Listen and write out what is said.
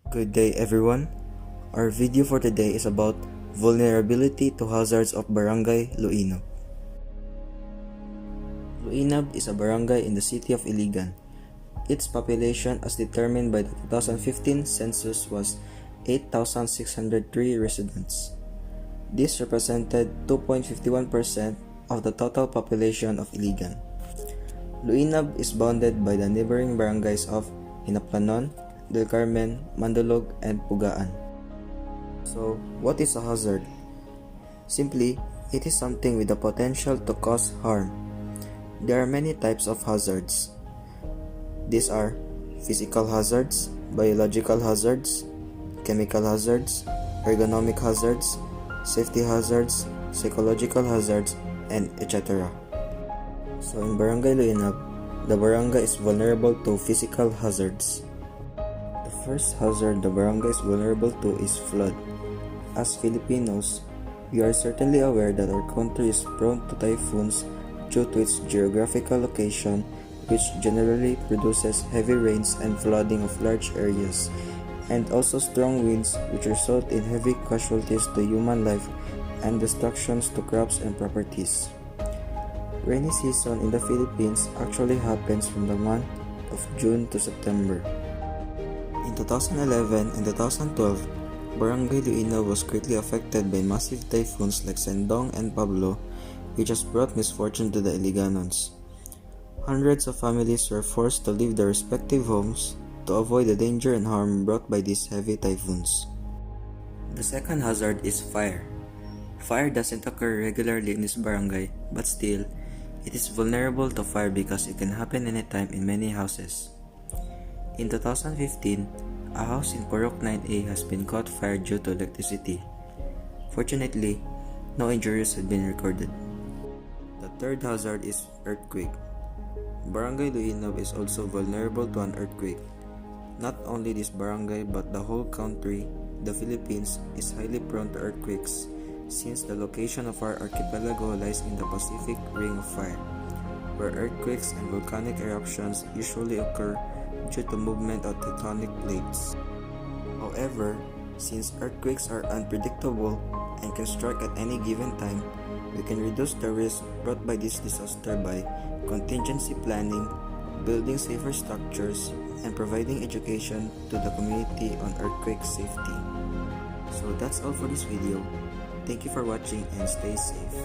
Good day everyone. Our video for today is about vulnerability to hazards of Barangay Luinab. Luinab is a barangay in the city of Iligan. Its population as determined by the 2015 census was 8,603 residents. This represented 2.51% of the total population of Iligan. Luinab is bounded by the neighboring barangays of Hinaplanon, Del Carmen, Mandalog, and Pugaan. So, what is a hazard? Simply, it is something with the potential to cause harm. There are many types of hazards. These are physical hazards, biological hazards, chemical hazards, ergonomic hazards, safety hazards, psychological hazards, and etc. So in Barangay Luinab, the barangay is vulnerable to physical hazards. The first hazard the barangay is vulnerable to is flood. As Filipinos, we are certainly aware that our country is prone to typhoons due to its geographical location, which generally produces heavy rains and flooding of large areas, and also strong winds which result in heavy casualties to human life and destructions to crops and properties. Rainy season in the Philippines actually happens from the month of June to September. In 2011 and 2012, Barangay Luinab was greatly affected by massive typhoons like Sendong and Pablo, which has brought misfortune to the Iliganons. Hundreds of families were forced to leave their respective homes to avoid the danger and harm brought by these heavy typhoons. The second hazard is fire. Fire doesn't occur regularly in this barangay, but still, it is vulnerable to fire because it can happen anytime in many houses. In 2015, a house in Purok 9A has been caught fire due to electricity. Fortunately, no injuries have been recorded. The third hazard is earthquake. Barangay Luinab is also vulnerable to an earthquake. Not only this barangay but the whole country, the Philippines, is highly prone to earthquakes since the location of our archipelago lies in the Pacific Ring of Fire, where earthquakes and volcanic eruptions usually occur due to movement of tectonic plates. However, since earthquakes are unpredictable and can strike at any given time, we can reduce the risk brought by this disaster by contingency planning, building safer structures, and providing education to the community on earthquake safety. So that's all for this video. Thank you for watching and stay safe.